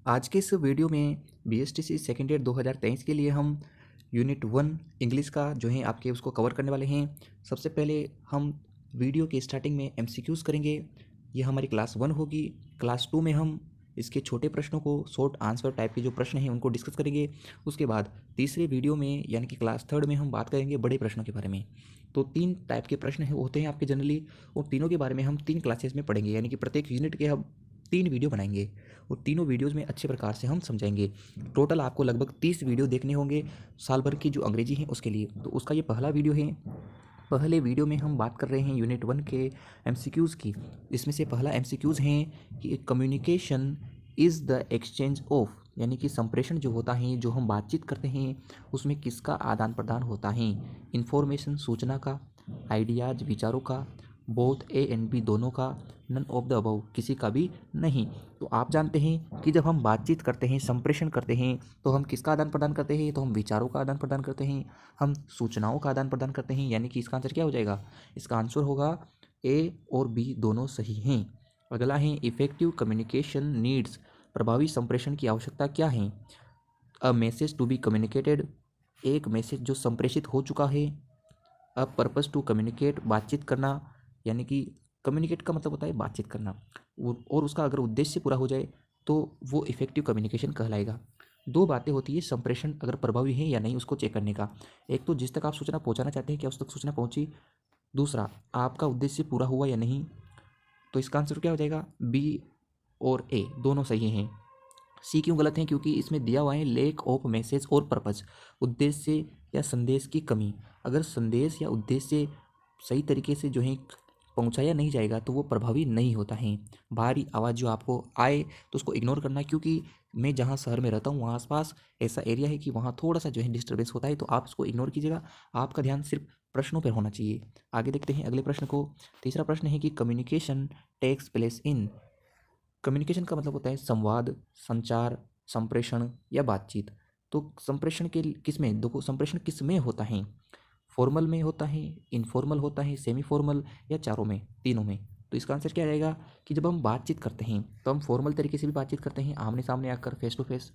आज के इस वीडियो में बीएसटीसी सेकेंड ईयर 2023 के लिए हम यूनिट 1 इंग्लिश का जो है आपके उसको कवर करने वाले हैं। सबसे पहले हम वीडियो के स्टार्टिंग में एमसीक्यूज़ करेंगे। ये हमारी क्लास 1 होगी। क्लास 2 में हम इसके छोटे प्रश्नों को शॉर्ट आंसर टाइप के जो प्रश्न हैं उनको डिस्कस करेंगे। उसके बाद तीसरे वीडियो में यानी कि क्लास 3 में हम बात करेंगे बड़े प्रश्नों के बारे में। तो 3 टाइप के प्रश्न होते हैं आपके जनरली, और तीनों के बारे में हम 3 क्लासेस में पढ़ेंगे, यानी कि प्रत्येक यूनिट के हम 3 वीडियो बनाएंगे और तीनों वीडियोज़ में अच्छे प्रकार से हम समझाएंगे। टोटल आपको लगभग 30 वीडियो देखने होंगे साल भर की जो अंग्रेजी है उसके लिए। तो उसका ये पहला वीडियो है। पहले वीडियो में हम बात कर रहे हैं यूनिट 1 के एमसीक्यूज़ की। इसमें से पहला एमसीक्यूज़ है कि communication is the exchange of, यानी कि संप्रेषण जो होता है, जो हम बातचीत करते हैं उसमें किसका आदान प्रदान होता है। इन्फॉर्मेशन सूचना का, आइडियाज विचारों का, बोथ ए एंड बी दोनों का, नन ऑफ द अबव किसी का भी नहीं। तो आप जानते हैं कि जब हम बातचीत करते हैं, संप्रेषण करते हैं, तो हम किसका आदान प्रदान करते हैं? तो हम विचारों का आदान प्रदान करते हैं, हम सूचनाओं का आदान प्रदान करते हैं। यानी कि इसका आंसर क्या हो जाएगा? इसका आंसर होगा ए और बी दोनों सही हैं। अगला है इफेक्टिव कम्युनिकेशन नीड्स, प्रभावी संप्रेषण की आवश्यकता क्या है? A message to be communicated, एक मैसेज जो संप्रेषित हो चुका है। अ पर्पस टू कम्युनिकेट, बातचीत करना, यानी कि कम्युनिकेट का मतलब होता है बातचीत करना, और उसका अगर उद्देश्य पूरा हो जाए तो वो इफेक्टिव कम्युनिकेशन कहलाएगा। दो बातें होती है संप्रेषण अगर प्रभावी है या नहीं उसको चेक करने का। एक तो जिस तक आप सूचना पहुंचाना चाहते हैं क्या उस तक सूचना पहुंची, दूसरा आपका उद्देश्य पूरा हुआ या नहीं। तो इसका आंसर क्या हो जाएगा? बी और ए दोनों सही हैं। सी क्यों गलत है? क्योंकि इसमें दिया हुआ है लेक ऑफ मैसेज और पर्पस, उद्देश्य या संदेश की कमी। अगर संदेश या उद्देश्य सही तरीके से जो है पहुंचाया नहीं जाएगा तो वो प्रभावी नहीं होता है। बाहरी आवाज़ जो आपको आए तो उसको इग्नोर करना है, क्योंकि मैं जहाँ शहर में रहता हूँ वहाँ आसपास ऐसा एरिया है कि वहाँ थोड़ा सा जो है डिस्टर्बेंस होता है, तो आप उसको इग्नोर कीजिएगा। आपका ध्यान सिर्फ प्रश्नों पर होना चाहिए। आगे देखते हैं अगले प्रश्न को। तीसरा प्रश्न है कि communication takes place in, communication का मतलब होता है संवाद, संचार, संप्रेषण या बातचीत। तो संप्रेषण के किस में देखो, संप्रेषण किस में होता है? फॉर्मल में होता है, इनफॉर्मल होता है, सेमी फॉर्मल, या चारों में, तीनों में। तो इसका आंसर क्या रहेगा कि जब हम बातचीत करते हैं तो हम फॉर्मल तरीके से भी बातचीत करते हैं, आमने सामने आकर फेस टू फेस।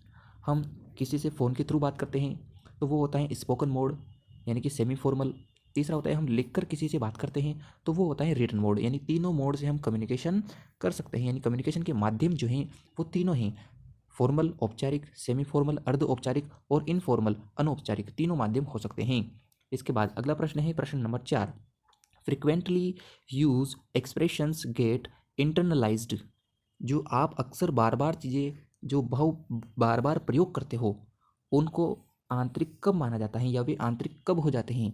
हम किसी से फ़ोन के थ्रू बात करते हैं तो वो होता है स्पोकन मोड, यानी कि सेमी फॉर्मल। तीसरा होता है हम लिखकर किसी से बात करते हैं तो वो होता है रिटन मोड। यानी तीनों मोड से हम कम्युनिकेशन कर सकते हैं, यानी कम्युनिकेशन के माध्यम जो हैं वो तीनों हैं। फॉर्मल औपचारिक, सेमी फॉर्मल अर्ध औपचारिक, और इनफॉर्मल अनौपचारिक, तीनों माध्यम हो सकते हैं। इसके बाद अगला प्रश्न है प्रश्न number 4। Frequently use expressions get internalised, जो आप अक्सर बार बार चीज़ें जो भाव बार बार प्रयोग करते हो उनको आंतरिक कब माना जाता है, या वे आंतरिक कब हो जाते हैं?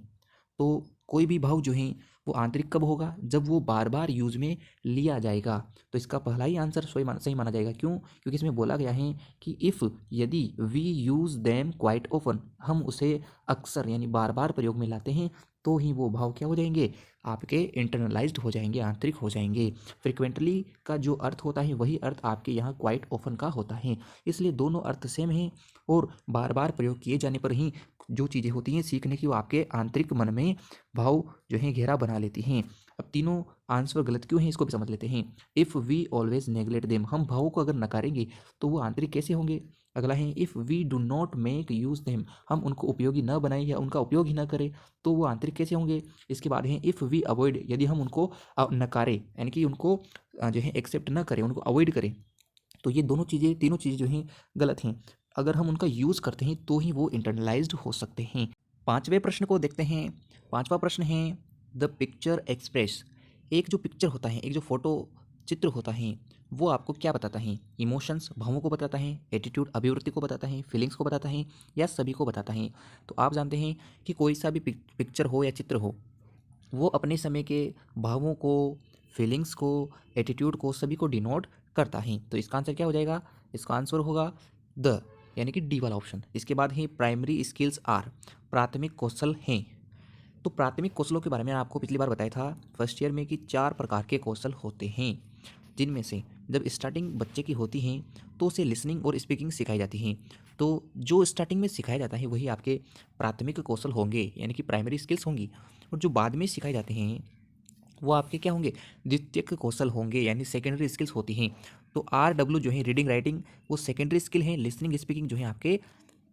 तो कोई भी भाव जो है वो आंतरिक कब होगा? जब वो बार बार यूज में लिया जाएगा। तो इसका पहला ही आंसर सही माना जाएगा। क्यों? क्योंकि इसमें बोला गया है कि इफ़, यदि, we use them quite often, हम उसे अक्सर यानी बार बार प्रयोग में लाते हैं तो ही वो भाव क्या हो जाएंगे? आपके इंटरनलाइज्ड हो जाएंगे, आंतरिक हो जाएंगे। फ्रिक्वेंटली का जो अर्थ होता है वही अर्थ आपके यहाँ क्वाइट ऑफन का होता है, इसलिए दोनों अर्थ सेम हैं, और बार बार प्रयोग किए जाने पर ही जो चीज़ें होती हैं सीखने की वो आपके आंतरिक मन में भाव जो है गहरा बना लेती हैं। अब तीनों आंसर गलत क्यों हैं इसको भी समझ लेते हैं। If we always neglect them, हम भावों को अगर नकारेंगे तो वो आंतरिक कैसे होंगे? अगला है if we do not make use them, हम उनको उपयोगी न बनाएं या उनका उपयोग ही न करें तो वो आंतरिक कैसे होंगे? इसके बाद है इफ़ वी अवॉइड, यदि हम उनको नकारें यानी कि उनको जो है एक्सेप्ट न करें, उनको अवॉइड करें, तो ये दोनों चीज़ें, तीनों चीज़ें जो हैं गलत हैं। अगर हम उनका यूज़ करते हैं तो ही वो इंटरनलाइज्ड हो सकते हैं। पांचवें प्रश्न को देखते हैं। पांचवा प्रश्न है द पिक्चर एक्सप्रेस, एक जो पिक्चर होता है, एक जो फोटो चित्र होता है, वो आपको क्या बताता है? इमोशंस, भावों को बताता है, एटीट्यूड अभिवृत्ति को बताता है, फीलिंग्स को बताता है, या सभी को बताता है? तो आप जानते हैं कि कोई सा भी पिक्चर हो या चित्र हो, वो अपने समय के भावों को, फीलिंग्स को, एटीट्यूड को, सभी को डिनोट करता है। तो इसका आंसर क्या हो जाएगा? इसका आंसर होगा द, यानी कि डी वाला ऑप्शन। इसके बाद है प्राइमरी स्किल्स आर, प्राथमिक कौशल हैं। तो प्राथमिक कौशलों के बारे में आपको पिछली बार बताया था फर्स्ट ईयर में कि 4 प्रकार के कौशल होते हैं, जिनमें से जब स्टार्टिंग बच्चे की होती है तो उसे लिसनिंग और स्पीकिंग सिखाई जाती है। तो जो स्टार्टिंग में सिखाया जाता है वही आपके प्राथमिक कौशल होंगे, यानी कि प्राइमरी स्किल्स होंगी, और जो बाद में सिखाए जाते हैं वो आपके क्या होंगे? द्वितीयक कौशल होंगे, यानी सेकेंडरी स्किल्स होती हैं। तो RW जो है रीडिंग राइटिंग वो सेकेंडरी स्किल है, लिसनिंग स्पीकिंग जो है आपके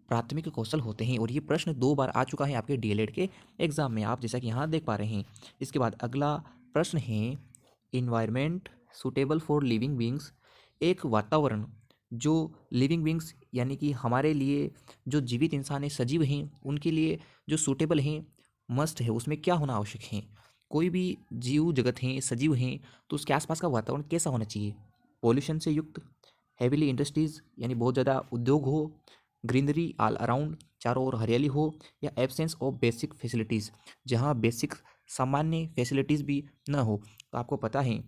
प्राथमिक कौशल होते हैं। और ये प्रश्न 2 बार आ चुका है आपके DLED के एग्जाम में, आप जैसा कि यहाँ देख पा रहे हैं। इसके बाद अगला प्रश्न है environment suitable for living beings, एक वातावरण जो लिविंग बींग्स यानी कि हमारे लिए जो जीवित इंसान है, सजीव हैं, उनके लिए जो सूटेबल हैं, मस्ट है, उसमें क्या होना आवश्यक है। कोई भी जीव जगत हैं, सजीव हैं, तो उसके आसपास का वातावरण कैसा होना चाहिए। पॉल्यूशन से युक्त, हैविली इंडस्ट्रीज यानी बहुत ज़्यादा उद्योग हो, ग्रीनरी ऑल अराउंड चारों ओर हरियाली हो, या एब्सेंस ऑफ बेसिक फैसिलिटीज़ जहाँ बेसिक सामान्य फैसिलिटीज़ भी न हो। तो आपको पता है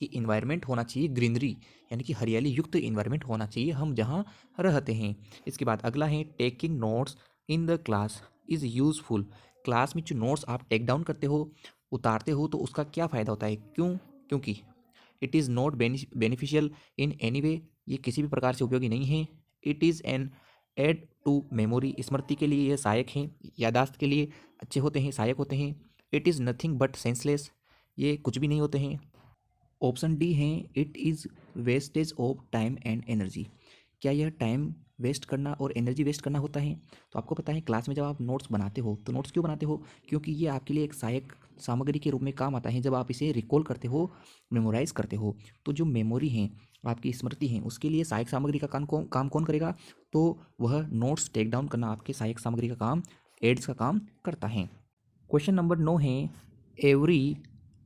कि इन्वायरमेंट होना चाहिए ग्रीनरी यानी कि हरियाली युक्त इन्वायरमेंट होना चाहिए हम जहाँ रहते हैं। इसके बाद अगला है taking notes in the class is useful, class में जो नोट्स आप टेक डाउन करते हो, उतारते हो, तो उसका क्या फ़ायदा होता है। क्यों? क्योंकि it is not beneficial in any way, ये किसी भी प्रकार से उपयोगी नहीं है। It is an aid to memory, स्मृति के लिए ये सहायक हैं, यादाश्त के लिए अच्छे होते हैं, सहायक होते हैं। It is nothing but senseless, ये कुछ भी नहीं होते हैं। ऑप्शन डी है it is wastage of time and energy, क्या यह टाइम वेस्ट करना और एनर्जी वेस्ट करना होता है। तो आपको पता है क्लास में जब आप नोट्स बनाते हो तो नोट्स क्यों बनाते हो, क्योंकि ये आपके लिए एक सहायक सामग्री के रूप में काम आता है। जब आप इसे रिकॉल करते हो, मेमोराइज करते हो, तो जो मेमोरी है, आपकी स्मृति है, उसके लिए सहायक सामग्री का काम कौन करेगा, तो वह नोट्स टेक डाउन करना आपके सहायक सामग्री का काम, एड्स का काम करता है। क्वेश्चन नंबर 9 है every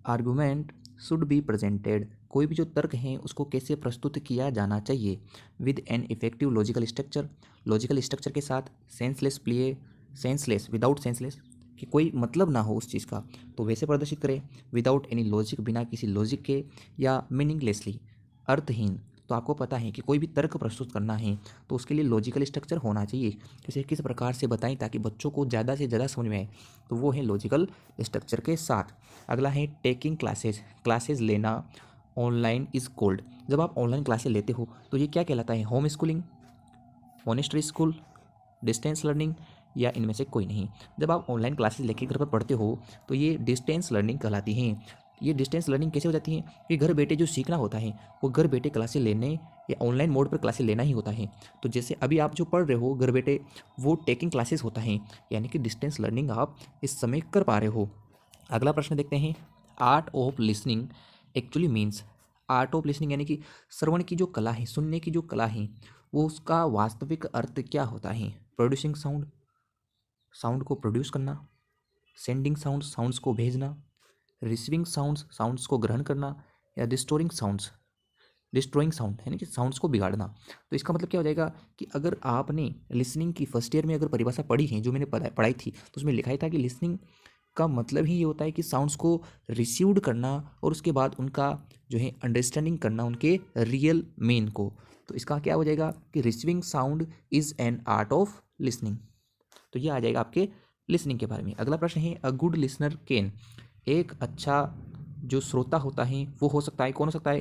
argument should be presented, कोई भी जो तर्क हैं उसको कैसे प्रस्तुत किया जाना चाहिए। With an effective logical structure, logical structure के साथ, senseless play, senseless without senseless कि कोई मतलब ना हो उस चीज़ का, तो वैसे प्रदर्शित करें। विदाउट एनी लॉजिक, बिना किसी लॉजिक के, या मीनिंगलेसली, अर्थहीन। तो आपको पता है कि कोई भी तर्क प्रस्तुत करना है तो उसके लिए लॉजिकल स्ट्रक्चर होना चाहिए, इसे किस प्रकार से बताएं ताकि बच्चों को ज़्यादा से ज़्यादा समझ में आए, तो वो है लॉजिकल स्ट्रक्चर के साथ। अगला है टेकिंग क्लासेज, क्लासेज लेना ऑनलाइन इज़ कोल्ड, जब आप ऑनलाइन क्लासेज लेते हो तो ये क्या कहलाता है, home schooling, monastery school, distance learning, या इनमें से कोई नहीं। जब आप ऑनलाइन क्लासेस लेके घर पर पढ़ते हो तो ये डिस्टेंस लर्निंग कहलाती हैं। ये डिस्टेंस लर्निंग कैसे हो जाती है कि घर बैठे जो सीखना होता है वो घर बैठे क्लासेस लेने या ऑनलाइन मोड पर क्लासेस लेना ही होता है। तो जैसे अभी आप जो पढ़ रहे हो घर बैठे, वो टेकिंग क्लासेस होता है, यानी कि डिस्टेंस लर्निंग आप इस समय कर पा रहे हो। अगला प्रश्न देखते हैं, art of listening actually means, art of listening यानी कि श्रवण की जो कला है, सुनने की जो कला है, वो उसका वास्तविक अर्थ क्या होता है। प्रोड्यूसिंग साउंड, साउंड को प्रोड्यूस करना, सेंडिंग साउंड, साउंड्स को भेजना, रिसीविंग साउंड्स, साउंड्स को ग्रहण करना, या डिस्टोरिंग साउंड्स, डिस्ट्रॉइंग साउंड यानी कि साउंड्स को बिगाड़ना। तो इसका मतलब क्या हो जाएगा कि अगर आपने लिसनिंग की फर्स्ट ईयर में अगर परिभाषा पढ़ी है, जो मैंने पढ़ाई थी, तो उसमें लिखा ही था कि लिसनिंग का मतलब ही ये होता है कि साउंड्स को रिसीव्ड करना और उसके बाद उनका जो है अंडरस्टैंडिंग करना, उनके रियल मीन को। तो इसका क्या हो जाएगा कि receiving sound is an art of listening. तो ये आ जाएगा आपके लिसनिंग के बारे में। अगला प्रश्न है अ गुड लिसनर कैन, एक अच्छा जो श्रोता होता है वो हो सकता है, कौन हो सकता है,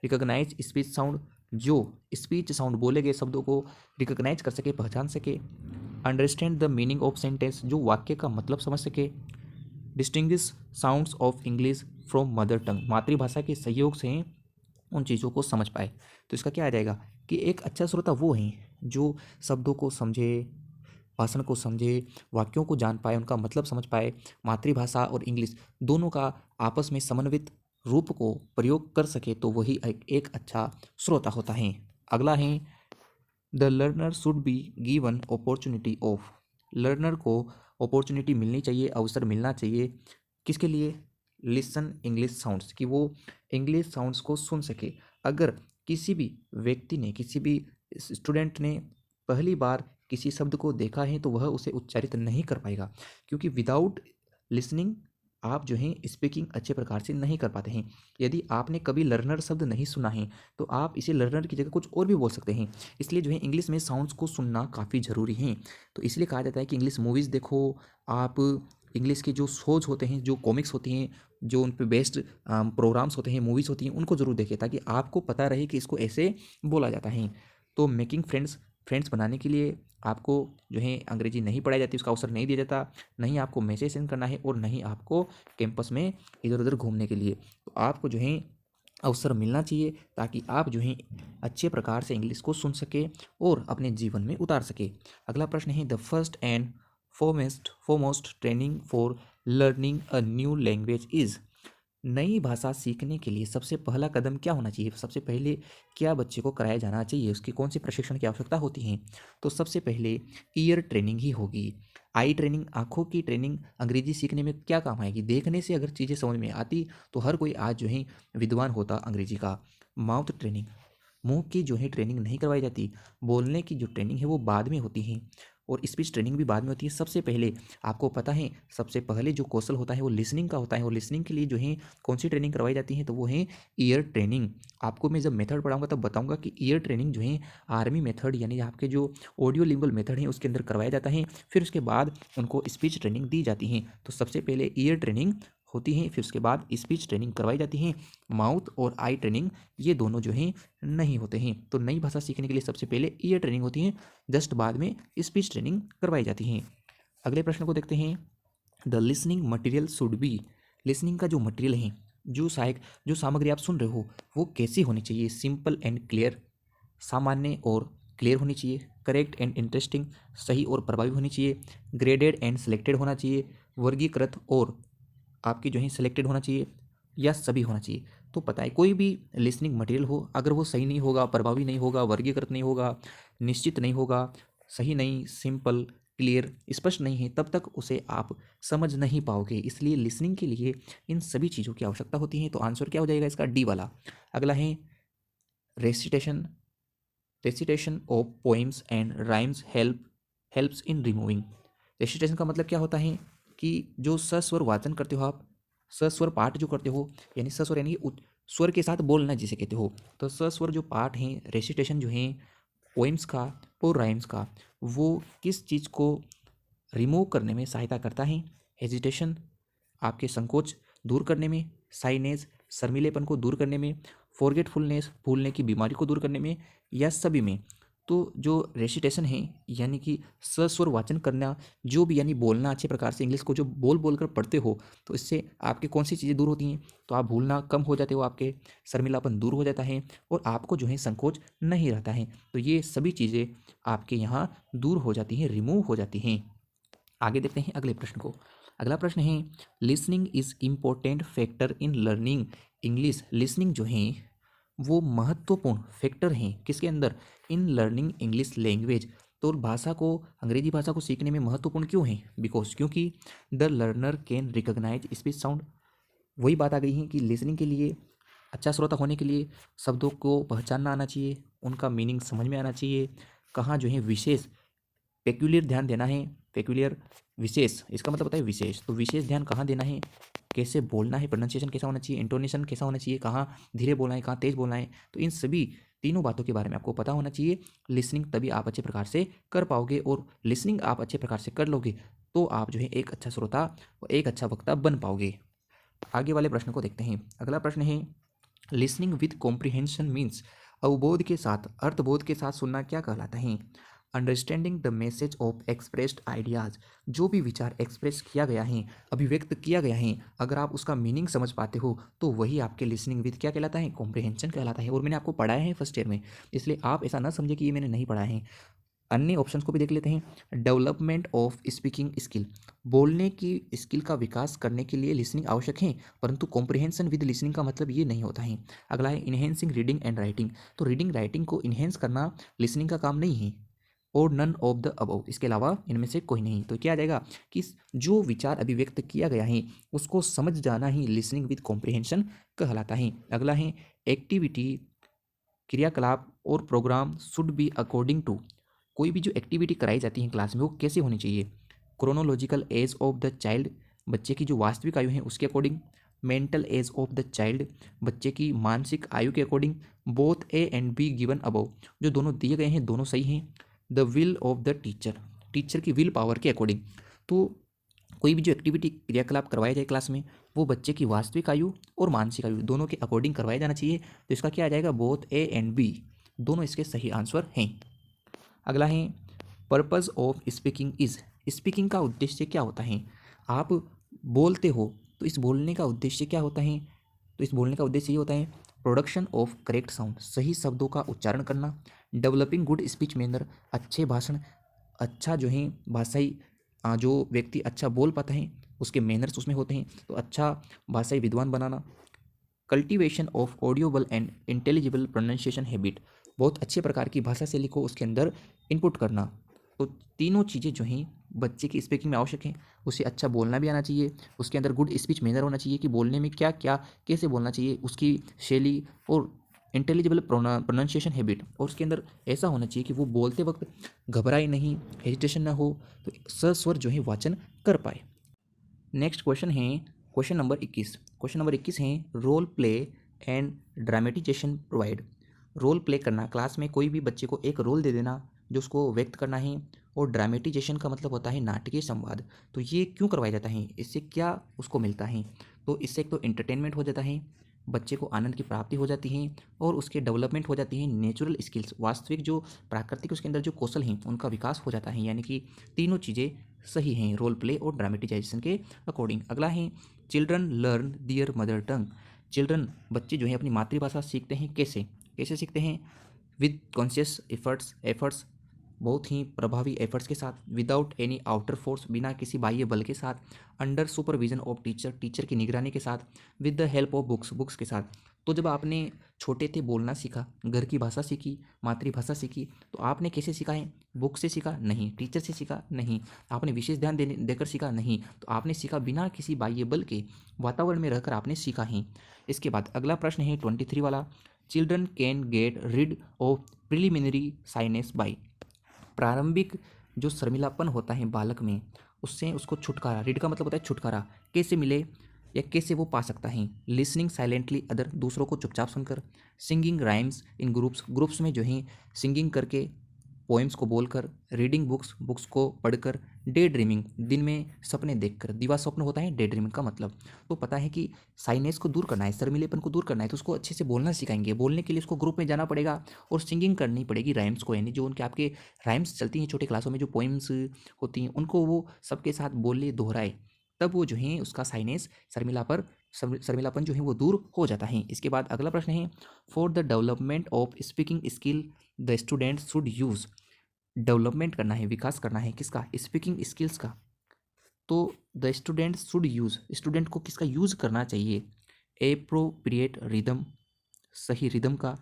रिकॉग्नाइज स्पीच साउंड, जो स्पीच साउंड बोले गए शब्दों को रिकॉग्नाइज कर सके, पहचान सके। Understand the meaning of sentence, जो वाक्य का मतलब समझ सके। Distinguish sounds of English from mother tongue, मातृभाषा के सहयोग से उन चीज़ों को समझ पाए। तो इसका क्या आ जाएगा कि एक अच्छा श्रोता वो है जो शब्दों को समझे, भाषण को समझे, वाक्यों को जान पाए, उनका मतलब समझ पाए, मातृभाषा और इंग्लिश दोनों का आपस में समन्वित रूप को प्रयोग कर सके, तो वही एक अच्छा श्रोता होता है। अगला है the learner should be given opportunity of, learner को अपॉर्चुनिटी मिलनी चाहिए, अवसर मिलना चाहिए, किसके लिए, लिसन इंग्लिश साउंड्स, कि वो इंग्लिश साउंड्स को सुन सके। अगर किसी भी व्यक्ति ने, किसी भी स्टूडेंट ने पहली बार किसी शब्द को देखा है तो वह उसे उच्चारित नहीं कर पाएगा, क्योंकि विदाउट लिसनिंग आप जो है स्पीकिंग अच्छे प्रकार से नहीं कर पाते हैं। यदि आपने कभी लर्नर शब्द नहीं सुना है तो आप इसे लर्नर की जगह कुछ और भी बोल सकते हैं। इसलिए जो है इंग्लिश में साउंड्स को सुनना काफ़ी ज़रूरी है। तो इसलिए कहा जाता है कि इंग्लिश मूवीज़ देखो आप, इंग्लिश के जो शोज होते हैं, जो कॉमिक्स होती हैं, जो उन पर बेस्ड प्रोग्राम्स होते हैं, मूवीज़ होती हैं, उनको ज़रूर देखें ताकि आपको पता रहे कि इसको ऐसे बोला जाता है। तो मेकिंग फ्रेंड्स, फ्रेंड्स बनाने के लिए आपको जो है अंग्रेजी नहीं पढ़ाई जाती, उसका अवसर नहीं दिया जाता, नहीं आपको मैसेज सेंड करना है और नहीं आपको कैंपस में इधर उधर घूमने के लिए। तो आपको जो है अवसर मिलना चाहिए ताकि आप जो है अच्छे प्रकार से इंग्लिश को सुन सके और अपने जीवन में उतार सके। अगला प्रश्न है, the first and foremost training for learning a new language is. नई भाषा सीखने के लिए सबसे पहला कदम क्या होना चाहिए? सबसे पहले क्या बच्चे को कराया जाना चाहिए? उसकी कौन सी प्रशिक्षण की आवश्यकता होती है? तो सबसे पहले ईयर ट्रेनिंग ही होगी। आई ट्रेनिंग, आँखों की ट्रेनिंग अंग्रेजी सीखने में क्या काम आएगी? देखने से अगर चीज़ें समझ में आती तो हर कोई आज जो है विद्वान होता अंग्रेजी का। माउथ ट्रेनिंग, मुंह की जो है ट्रेनिंग नहीं करवाई जाती, बोलने की जो ट्रेनिंग है वो बाद में होती है और स्पीच ट्रेनिंग भी बाद में होती है। सबसे पहले आपको पता है सबसे पहले जो कौशल होता है वो लिसनिंग का होता है और लिसनिंग के लिए जो है कौन सी ट्रेनिंग करवाई जाती है? तो वो है ईयर ट्रेनिंग। आपको मैं जब मेथड पढ़ाऊंगा तब बताऊंगा कि ईयर ट्रेनिंग जो है आर्मी मेथड यानी आपके जो ऑडियो लिंगुअल मेथड है उसके अंदर करवाया जाता है, फिर उसके बाद उनको स्पीच ट्रेनिंग दी जाती है। तो सबसे पहले ईयर ट्रेनिंग होती है, फिर उसके बाद स्पीच ट्रेनिंग करवाई जाती है। माउथ और आई ट्रेनिंग ये दोनों जो हैं नहीं होते हैं। तो नई भाषा सीखने के लिए सबसे पहले ईयर ट्रेनिंग होती है, जस्ट बाद में स्पीच ट्रेनिंग करवाई जाती है। अगले प्रश्न को देखते हैं, the listening material should be. Listening का जो मटेरियल है, जो सामग्री आप सुन रहे हो वो कैसी होनी चाहिए? सिंपल एंड क्लियर, सामान्य और क्लियर होनी चाहिए। करेक्ट एंड इंटरेस्टिंग, सही और प्रभावी होनी चाहिए। ग्रेडेड एंड सिलेक्टेड होना चाहिए। वर्गीकृत और आपकी जो है सिलेक्टेड होना चाहिए, या सभी होना चाहिए। तो पता है कोई भी लिसनिंग मटेरियल हो अगर वो सही नहीं होगा, प्रभावी नहीं होगा, वर्गीकृत नहीं होगा, निश्चित नहीं होगा, सही नहीं, सिंपल, क्लियर, स्पष्ट नहीं है, तब तक उसे आप समझ नहीं पाओगे। इसलिए लिसनिंग के लिए इन सभी चीज़ों की आवश्यकता होती है। तो आंसर क्या हो जाएगा इसका? डी वाला। अगला है recitation. Recitation of poems and rhymes helps in removing. Recitation का मतलब क्या होता है कि जो सस्वर वाचन करते हो आप, सस्वर पाठ जो करते हो, यानी सस्वर यानी स्वर के साथ बोलना जिसे कहते हो। तो सस्वर जो पाठ हैं, रेसिटेशन जो हैं पोएम्स का और राइम्स का, वो किस चीज़ को रिमूव करने में सहायता करता है? हेजिटेशन, आपके संकोच दूर करने में। साइनेज, शर्मीलेपन को दूर करने में। फॉरगेटफुलनेस, भूलने की बीमारी को दूर करने में, या सभी में। तो जो रेसिटेशन है यानी कि सस्वर वाचन करना, जो भी यानी बोलना अच्छे प्रकार से इंग्लिश को जो बोल बोल कर पढ़ते हो, तो इससे आपकी कौन सी चीज़ें दूर होती हैं? तो आप भूलना कम हो जाते हो, आपके शर्मिलापन दूर हो जाता है और आपको जो है संकोच नहीं रहता है। तो ये सभी चीज़ें आपके यहाँ दूर हो जाती हैं, रिमूव हो जाती हैं। आगे देखते हैं अगले प्रश्न को। अगला प्रश्न है, listening is important factor in learning English. Listening जो है वो महत्वपूर्ण फैक्टर हैं किसके अंदर? In learning English language. तो भाषा को, अंग्रेजी भाषा को सीखने में महत्वपूर्ण क्यों है? बिकॉज क्योंकि the learner can recognise speech sound. वही बात आ गई है कि लिसनिंग के लिए, अच्छा श्रोता होने के लिए शब्दों को पहचानना आना चाहिए, उनका मीनिंग समझ में आना चाहिए, कहाँ जो है विशेष पेक्यूलियर ध्यान देना है। पेक्यूलियर, विशेष, इसका मतलब होता है विशेष। तो विशेष ध्यान कहाँ देना है, कैसे बोलना है, प्रोनाउंसिएशन कैसा होना चाहिए, इंटोनेशन कैसा होना चाहिए, कहाँ धीरे बोलना है, कहाँ तेज बोलना है। तो इन सभी तीनों बातों के बारे में आपको पता होना चाहिए। लिसनिंग तभी आप अच्छे प्रकार से कर पाओगे और लिसनिंग आप अच्छे प्रकार से कर लोगे तो आप जो है एक अच्छा श्रोता और एक अच्छा वक्ता बन पाओगे। आगे वाले प्रश्न को देखते हैं। अगला प्रश्न है, लिसनिंग विद कॉम्प्रिहेंशन मीन्स। अवबोध के साथ, अर्थबोध के साथ सुनना क्या कहलाता है? Understanding the message of expressed ideas. जो भी विचार एक्सप्रेस किया गया है, अभिव्यक्त किया गया है, अगर आप उसका मीनिंग समझ पाते हो तो वही आपके लिसनिंग विद क्या कहलाता है? कॉम्प्रिहेंशन कहलाता है। और मैंने आपको पढ़ाया है फर्स्ट ईयर में, इसलिए आप ऐसा ना समझे कि ये मैंने नहीं पढ़ाया है। अन्य ऑप्शंस को भी देख लेते हैं। Development of speaking skill. बोलने की स्किल का विकास करने के लिए लिसनिंग आवश्यक है, परंतु कॉम्प्रिहेंशन विद लिसनिंग का मतलब ये नहीं होता है। अगला है इन्हेंसिंग रीडिंग एंड राइटिंग। तो रीडिंग राइटिंग को इन्हेंस करना लिसनिंग का काम नहीं है, और नन ऑफ द अबव, इसके अलावा इनमें से कोई नहीं। तो क्या आ जाएगा कि जो विचार अभिव्यक्त किया गया है उसको समझ जाना ही लिसनिंग विद कॉम्प्रिहेंशन कहलाता है। अगला है एक्टिविटी, क्रियाकलाप और programme should be according to. कोई भी जो एक्टिविटी कराई जाती है क्लास में वो कैसे होनी चाहिए? Chronological age of the child, बच्चे की जो वास्तविक आयु है उसके according. Mental as of the child, बच्चे की मानसिक आयु के according. Both A and be given above, जो दोनों दिए गए हैं दोनों सही हैं। The will of the teacher, teacher की विल पावर के अकॉर्डिंग। तो कोई भी जो एक्टिविटी, क्रियाकलाप करवाया जाए क्लास में वो बच्चे की वास्तविक आयु और मानसिक आयु दोनों के अकॉर्डिंग करवाया जाना चाहिए। तो इसका क्या आ जाएगा? बोथ ए एंड बी, दोनों इसके सही आंसर हैं। अगला है purpose of speaking is. Speaking का उद्देश्य क्या होता है? आप बोलते हो तो इस बोलने का उद्देश्य क्या होता है? तो इस बोलने का उद्देश्य ये होता है प्रोडक्शन ऑफ करेक्ट साउंड, सही शब्दों का उच्चारण करना। डेवलपिंग गुड स्पीच मैनर, अच्छे भाषण, अच्छा जो है भाषाई जो व्यक्ति अच्छा बोल पाता है उसके मैनर्स उसमें होते हैं, तो अच्छा भाषाई विद्वान बनाना। Cultivation of audible and intelligible pronunciation habit, बहुत अच्छे प्रकार की भाषा शैली को उसके अंदर इनपुट करना। तो तीनों चीज़ें जो हैं बच्चे की स्पीकिंग में आवश्यक हैं। उसे अच्छा बोलना भी आना चाहिए, उसके अंदर गुड स्पीच मैनर होना चाहिए कि बोलने में क्या क्या कैसे बोलना चाहिए, उसकी शैली और इंटेलिजिबल प्रोनाउंसिएशन हैबिट, और उसके अंदर ऐसा होना चाहिए कि वो बोलते वक्त घबराए नहीं, हेजिटेशन ना हो, तो सस्वर जो है वाचन कर पाए। नेक्स्ट क्वेश्चन है क्वेश्चन नंबर 21। क्वेश्चन नंबर 21 है role play and dramatisation provide. Role play करना, क्लास में कोई भी बच्चे को एक रोल दे देना जो उसको व्यक्त करना है, और ड्रामेटाइजेशन का मतलब होता है नाटकीय संवाद। तो ये क्यों करवाया जाता है, इससे क्या उसको मिलता है? तो इससे एक तो एंटरटेनमेंट हो जाता है, बच्चे को आनंद की प्राप्ति हो जाती है, और उसके डेवलपमेंट हो जाती है नेचुरल स्किल्स, वास्तविक जो प्राकृतिक उसके अंदर जो कौशल हैं उनका विकास हो जाता है। यानी कि तीनों चीज़ें सही हैं रोल प्ले और ड्रामेटाइजेशन के अकॉर्डिंग। अगला है चिल्ड्रन लर्न दियर मदर टंग। चिल्ड्रन बच्चे जो है अपनी मातृभाषा सीखते हैं, कैसे कैसे सीखते हैं? विद कॉन्शियस एफर्ट्स, बहुत ही प्रभावी एफर्ट्स के साथ, विदाउट एनी आउटर फोर्स, बिना किसी बाह्य बल के साथ, अंडर सुपरविजन ऑफ टीचर की निगरानी के साथ, with the help of books के साथ। तो जब आपने छोटे थे बोलना सीखा, घर की भाषा सीखी, मातृभाषा सीखी, तो आपने कैसे सीखा है? बुक से सीखा? नहीं। टीचर से सीखा? नहीं। आपने विशेष ध्यान देकर सीखा? नहीं। तो आपने सीखा बिना किसी बाह्य बल के, वातावरण में रहकर आपने सीखा है। इसके बाद अगला प्रश्न है 23 वाला, children can get rid of preliminary shyness by. प्रारंभिक जो शर्मिलापन होता है बालक में, उससे उसको छुटकारा, रीड का मतलब होता है छुटकारा, कैसे मिले या कैसे वो पा सकता है? लिसनिंग साइलेंटली अदर, दूसरों को चुपचाप सुनकर। सिंगिंग राइम्स इन ग्रुप्स में जो है सिंगिंग करके, पोएम्स को बोलकर। रीडिंग बुक्स को पढ़कर। डे ड्रीमिंग, दिन में सपने देखकर, दिवा स्वप्न होता है डे ड्रीमिंग का मतलब। तो पता है कि साइनेस को दूर करना है, शर्मिलेपन को दूर करना है, तो उसको अच्छे से बोलना सिखाएंगे। बोलने के लिए उसको ग्रुप में जाना पड़ेगा और सिंगिंग करनी पड़ेगी राइम्स को, यानी जो उनके आपके राइम्स चलती हैं छोटे क्लासों में, जो पोइम्स होती हैं उनको वो सबके साथ बोले, दोहराए, तब वो जो है उसका साइनेस शर्मिलापन जो है वो दूर हो जाता है। इसके बाद अगला प्रश्न है for the development of speaking skill the student should use. Development करना है, विकास करना है किसका? स्पीकिंग स्किल्स का। तो the student should use, student को किसका यूज करना चाहिए? एप्रोप्रिएट रिदम, सही रिदम का,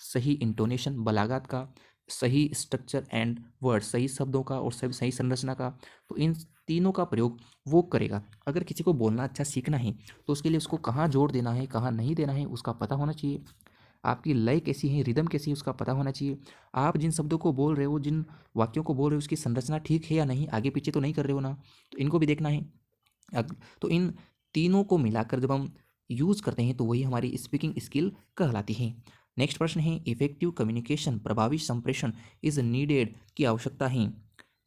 सही इंटोनेशन बलागात का, सही स्ट्रक्चर एंड वर्ड, सही शब्दों का और सही संरचना का। तो इन तीनों का प्रयोग वो करेगा। अगर किसी को बोलना अच्छा सीखना है तो उसके लिए उसको कहाँ जोर देना है, कहाँ नहीं देना है, उसका पता होना चाहिए। आपकी लय कैसी है, रिदम कैसी है, उसका पता होना चाहिए। आप जिन शब्दों को बोल रहे हो, जिन वाक्यों को बोल रहे हो, उसकी संरचना ठीक है या नहीं, आगे पीछे तो नहीं कर रहे हो ना, तो इनको भी देखना है। तो इन तीनों को मिलाकर जब हम यूज़ करते हैं तो वही हमारी स्पीकिंग स्किल कहलाती है। नेक्स्ट प्रश्न है इफेक्टिव कम्युनिकेशन, प्रभावी संप्रेषण इज नीडेड की आवश्यकता है।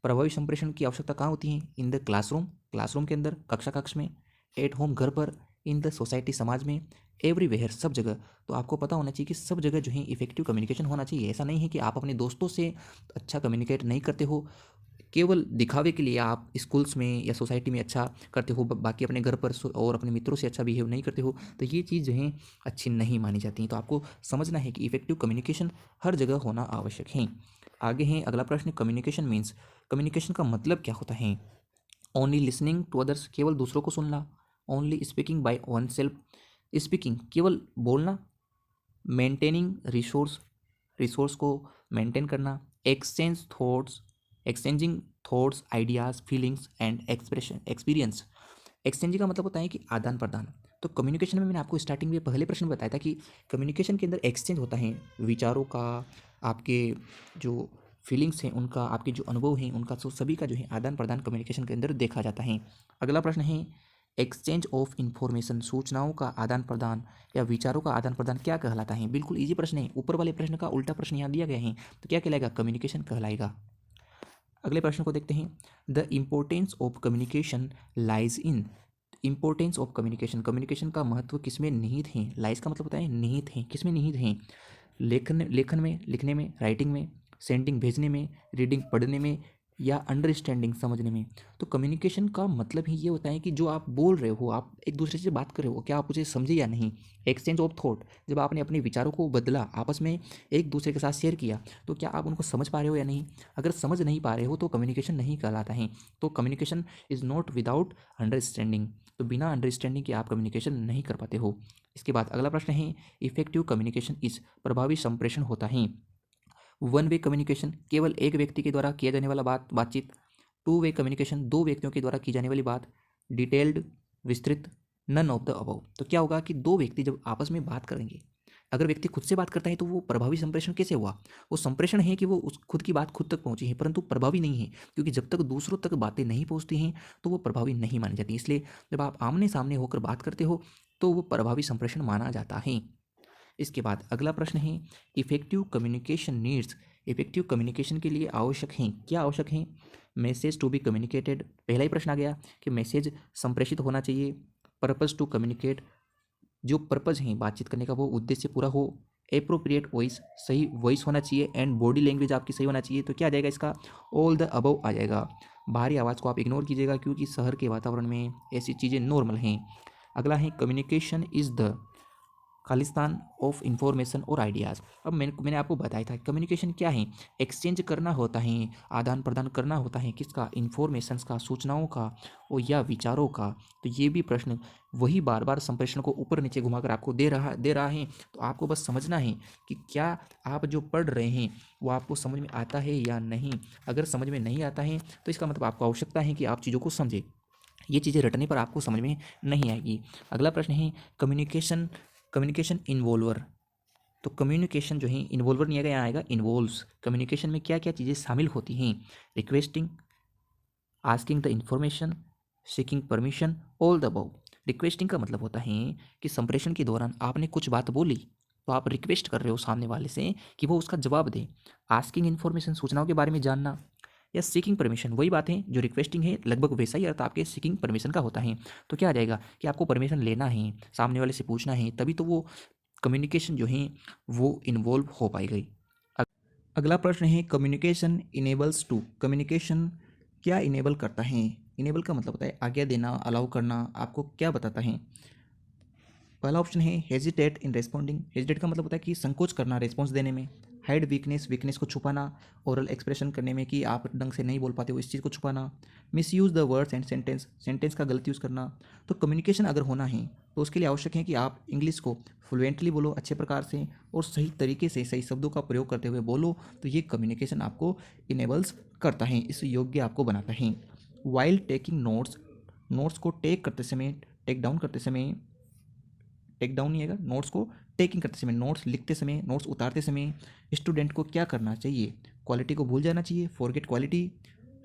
प्रभावी संप्रेषण की आवश्यकता कहाँ होती है? इन द क्लासरूम के अंदर, कक्ष में, एट होम घर पर, इन द सोसाइटी समाज में, एवरीवेयर सब जगह। तो आपको पता होना चाहिए कि सब जगह जो है इफेक्टिव कम्युनिकेशन होना चाहिए। ऐसा नहीं है कि आप अपने दोस्तों से अच्छा कम्युनिकेट नहीं करते हो, केवल दिखावे के लिए आप स्कूल्स में या सोसाइटी में अच्छा करते हो, बाकी अपने घर पर और अपने मित्रों से अच्छा बिहेव नहीं करते हो, तो ये चीज़ जो है अच्छी नहीं मानी जाती। तो आपको समझना है कि इफेक्टिव कम्युनिकेशन हर जगह होना आवश्यक है। आगे है अगला प्रश्न, कम्युनिकेशन मीन्स, कम्युनिकेशन का मतलब क्या होता है? ओनली लिसनिंग टू अदर्स, केवल दूसरों को सुनना। Only speaking by one self, speaking केवल बोलना। मेंटेनिंग रिसोर्स को मेंटेन करना। Exchanging thoughts ideas feelings and experience. Exchanging का मतलब होता है कि आदान प्रदान। तो कम्युनिकेशन में मैंने आपको स्टार्टिंग में पहले प्रश्न में बताया था कि कम्युनिकेशन के अंदर एक्सचेंज होता है विचारों का, आपके जो फीलिंग्स हैं उनका, आपके जो अनुभव हैं उनका, तो सभी का जो है आदान प्रदान कम्युनिकेशन के अंदर देखा जाता है। अगला प्रश्न है एक्सचेंज ऑफ इंफॉर्मेशन, सूचनाओं का आदान प्रदान या विचारों का आदान प्रदान क्या कहलाता है? बिल्कुल इजी प्रश्न है, ऊपर वाले प्रश्न का उल्टा प्रश्न यहाँ दिया गया है, तो क्या कहलाएगा? कम्युनिकेशन कहलाएगा। अगले प्रश्न को देखते हैं, the importance of communication lies in. Importance of communication, communication का महत्व किसमें निहित है? लाइज का मतलब होता है निहित है, किसमें निहित है? लेखन में, लिखने में, राइटिंग में, सेंडिंग भेजने में, रीडिंग पढ़ने में, या अंडरस्टैंडिंग समझने में। तो कम्युनिकेशन का मतलब ही ये होता है कि जो आप बोल रहे हो, आप एक दूसरे से बात कर रहे हो, क्या आप उसे समझे या नहीं। एक्सचेंज ऑफ थॉट, जब आपने अपने विचारों को बदला, आपस में एक दूसरे के साथ शेयर किया, तो क्या आप उनको समझ पा रहे हो या नहीं। अगर समझ नहीं पा रहे हो तो कम्युनिकेशन नहीं कहलाता है। तो communication is not without understanding. तो बिना अंडरस्टैंडिंग के आप कम्युनिकेशन नहीं कर पाते हो। इसके बाद अगला प्रश्न है, इफेक्टिव कम्युनिकेशन इज प्रभावी संप्रेषण होता है। वन वे कम्युनिकेशन, केवल एक व्यक्ति के द्वारा किया जाने वाला बातचीत। टू वे कम्युनिकेशन, दो व्यक्तियों के द्वारा की जाने वाली बात। डिटेल्ड, विस्तृत, नन ऑफ द अबव। तो क्या होगा कि दो व्यक्ति जब आपस में बात करेंगे, अगर व्यक्ति खुद से बात करता है तो वो प्रभावी संप्रेषण कैसे हुआ। वो संप्रेषण है कि वो उस खुद की बात खुद तक पहुंची है, परंतु प्रभावी नहीं है, क्योंकि जब तक दूसरों तक बातें नहीं पहुंचती हैं तो वो प्रभावी नहीं मानी जाती। इसलिए जब आप आमने सामने होकर बात करते हो तो वो प्रभावी संप्रेषण माना जाता है। इसके बाद अगला प्रश्न है, effective communication needs. Effective communication के लिए आवश्यक हैं, क्या आवश्यक हैं। मैसेज टू बी कम्युनिकेटेड, पहला ही प्रश्न आ गया कि मैसेज संप्रेषित होना चाहिए। पर्पस टू कम्युनिकेट, जो पर्पज है बातचीत करने का वो उद्देश्य पूरा हो। एप्रोप्रिएट वॉइस, सही वॉइस होना चाहिए। एंड बॉडी लैंग्वेज आपकी सही होना चाहिए। तो क्या आ जाएगा इसका, ऑल द अबव आ जाएगा। बाहरी आवाज़ को आप इग्नोर कीजिएगा, क्योंकि शहर के वातावरण में ऐसी चीज़ें नॉर्मल हैं। अगला है, communication is the Khalistan of information और आइडियाज़। अब मैंने आपको बताया था कम्युनिकेशन क्या है। एक्सचेंज करना होता है, आदान प्रदान करना होता है, किसका, इन्फॉर्मेशंस का, सूचनाओं का और या विचारों का। तो ये भी प्रश्न वही बार बार संप्रेषण को ऊपर नीचे घुमाकर आपको दे रहा है। तो आपको बस समझना है कि क्या आप जो पढ़ रहे हैं वो आपको समझ में आता है या नहीं। अगर समझ में नहीं आता है तो इसका मतलब आपको आवश्यकता है कि आप चीज़ों को समझें। ये चीज़ें रटने पर आपको समझ में नहीं आएगी। अगला प्रश्न है, कम्युनिकेशन कम्युनिकेशन इन्वॉल्वर। तो कम्युनिकेशन जो है इन्वॉल्वर नहीं आएगा, यहाँ आएगा इन्वॉल्व्स। कम्युनिकेशन में क्या क्या चीज़ें शामिल होती हैं। Requesting, asking the information, seeking permission, all the above. Requesting का मतलब होता है कि संप्रेषण के दौरान आपने कुछ बात बोली तो आप रिक्वेस्ट कर रहे हो सामने वाले से कि वो उसका जवाब दे। आस्किंग इन्फॉर्मेशन, सूचनाओं के बारे में जानना। या सीकिंग परमिशन, वही बात है जो रिक्वेस्टिंग है, लगभग वैसा ही अर्थ आपके सीकिंग परमिशन का होता है। तो क्या आ जाएगा कि आपको परमिशन लेना है, सामने वाले से पूछना है, तभी तो वो कम्युनिकेशन जो है वो इन्वॉल्व हो पाएगी। अगला प्रश्न है, कम्युनिकेशन इनेबल्स टू। कम्युनिकेशन क्या इनेबल करता है। इनेबल का मतलब होता है आज्ञा देना, अलाउ करना। आपको क्या बताता है। पहला ऑप्शन है हेजिटेट इन रेस्पॉन्डिंग। हेजिटेट का मतलब होता है कि संकोच करना रिस्पॉन्स देने में। हाइड वीकनेस, वीकनेस को छुपाना। ओरल एक्सप्रेशन करने में कि आप ढंग से नहीं बोल पाते हो, इस चीज़ को छुपाना। Miss use the words and sentence, sentence का गलत यूज़ करना। तो कम्युनिकेशन अगर होना है तो उसके लिए आवश्यक है कि आप इंग्लिश को फ्लुएंटली बोलो, अच्छे प्रकार से और सही तरीके से सही शब्दों का प्रयोग करते हुए बोलो। तो ये कम्युनिकेशन आपको इनेबल्स करता है, इस योग्य आपको बनाता है। वाइल टेकिंग नोट्स, नोट्स को टेक करते समय, टेक डाउन करते समय, टेक डाउन नहीं आएगा, नोट्स को टेकिंग करते समय, नोट्स लिखते समय, नोट्स उतारते समय स्टूडेंट को क्या करना चाहिए। क्वालिटी को भूल जाना चाहिए, फॉरगेट क्वालिटी।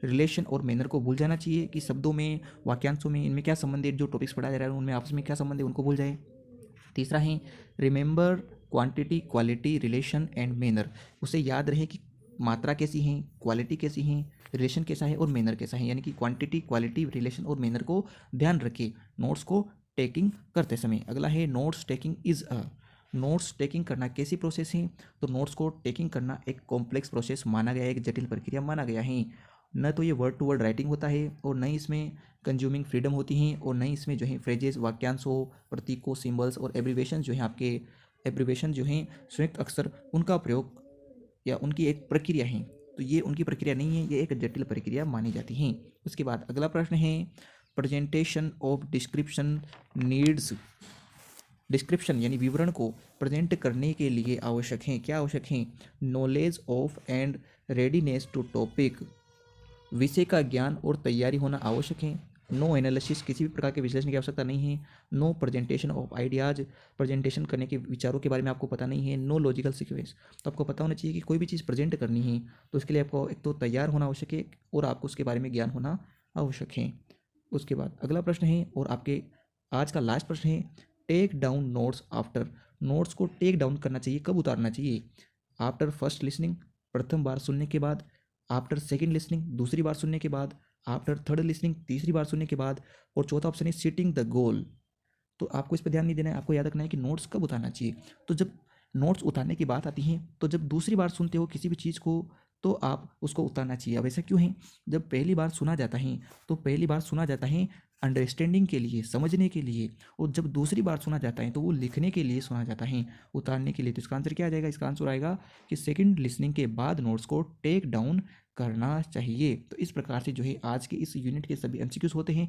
रिलेशन और मैनर को भूल जाना चाहिए कि शब्दों में, वाक्यांशों में, इनमें क्या संबंध है, जो टॉपिक्स पढ़ाया जा रहा है उनमें आपस में क्या संबंध है उनको भूल जाए। तीसरा है remember quantity, quality, relation and manner. उसे याद रहे कि मात्रा कैसी है, क्वालिटी कैसी है, रिलेशन कैसा है और मैनर कैसा है। यानी कि क्वांटिटी, क्वालिटी, रिलेशन और मैनर को ध्यान रखें नोट्स को टेकिंग करते समय। अगला है notes taking is a. Notes taking करना कैसी प्रोसेस है। तो नोट्स को टेकिंग करना एक कॉम्प्लेक्स प्रोसेस माना गया है, एक जटिल प्रक्रिया माना गया है। न तो ये वर्ड टू वर्ड राइटिंग होता है और न ही इसमें कंज्यूमिंग फ्रीडम होती हैं और न ही इसमें जो है फ्रेजेस, वाक्यांशों, प्रतीकों, सिंबल्स और एब्रीवेशन जो हैं आपके, एब्रीवेशन जो हैं संयुक्त अक्षर, उनका प्रयोग या उनकी एक प्रक्रिया है। तो ये उनकी प्रक्रिया नहीं है, ये एक जटिल प्रक्रिया मानी जाती हैं। उसके बाद अगला प्रश्न है, presentation of description needs. Description यानी विवरण को प्रेजेंट करने के लिए आवश्यक हैं, क्या आवश्यक हैं। Knowledge of and readiness to topic, विषय का ज्ञान और तैयारी होना आवश्यक है। नो एनालिसिस, किसी भी प्रकार के विश्लेषण की आवश्यकता नहीं है। No presentation of ideas, presentation करने के विचारों के बारे में आपको पता नहीं है। नो लॉजिकल सीक्वेंस, तो आपको पता होना चाहिए कि कोई भी चीज़ प्रेजेंट करनी है तो उसके लिए आपको एक तो तैयार होना आवश्यक है और आपको उसके बारे में ज्ञान होना आवश्यक है। उसके बाद अगला प्रश्न है और आपके आज का लास्ट प्रश्न है, take down notes after. Notes को टेक डाउन करना चाहिए, कब उतारना चाहिए। आफ्टर फर्स्ट लिसनिंग, प्रथम बार सुनने के बाद। आफ्टर सेकंड लिसनिंग, दूसरी बार सुनने के बाद। आफ्टर थर्ड लिसनिंग, तीसरी बार सुनने के बाद। और चौथा ऑप्शन है सिटिंग द गोल। तो आपको इस पर ध्यान नहीं देना है, आपको याद रखना है कि नोट्स कब उतारना चाहिए। तो जब नोट्स उतारने की बात आती है तो जब दूसरी बार सुनते हो किसी भी चीज़ को तो आप उसको उतारना चाहिए। अब ऐसा क्यों है? जब पहली बार सुना जाता है तो पहली बार सुना जाता है अंडरस्टैंडिंग के लिए, समझने के लिए, और जब दूसरी बार सुना जाता है तो वो लिखने के लिए सुना जाता है, उतारने के लिए। तो इसका आंसर क्या आ जाएगा? इसका आंसर आएगा कि सेकंड लिसनिंग के बाद नोट्स को टेक डाउन करना चाहिए। तो इस प्रकार से जो है आज के इस यूनिट के सभी एमसीक्यूज होते हैं।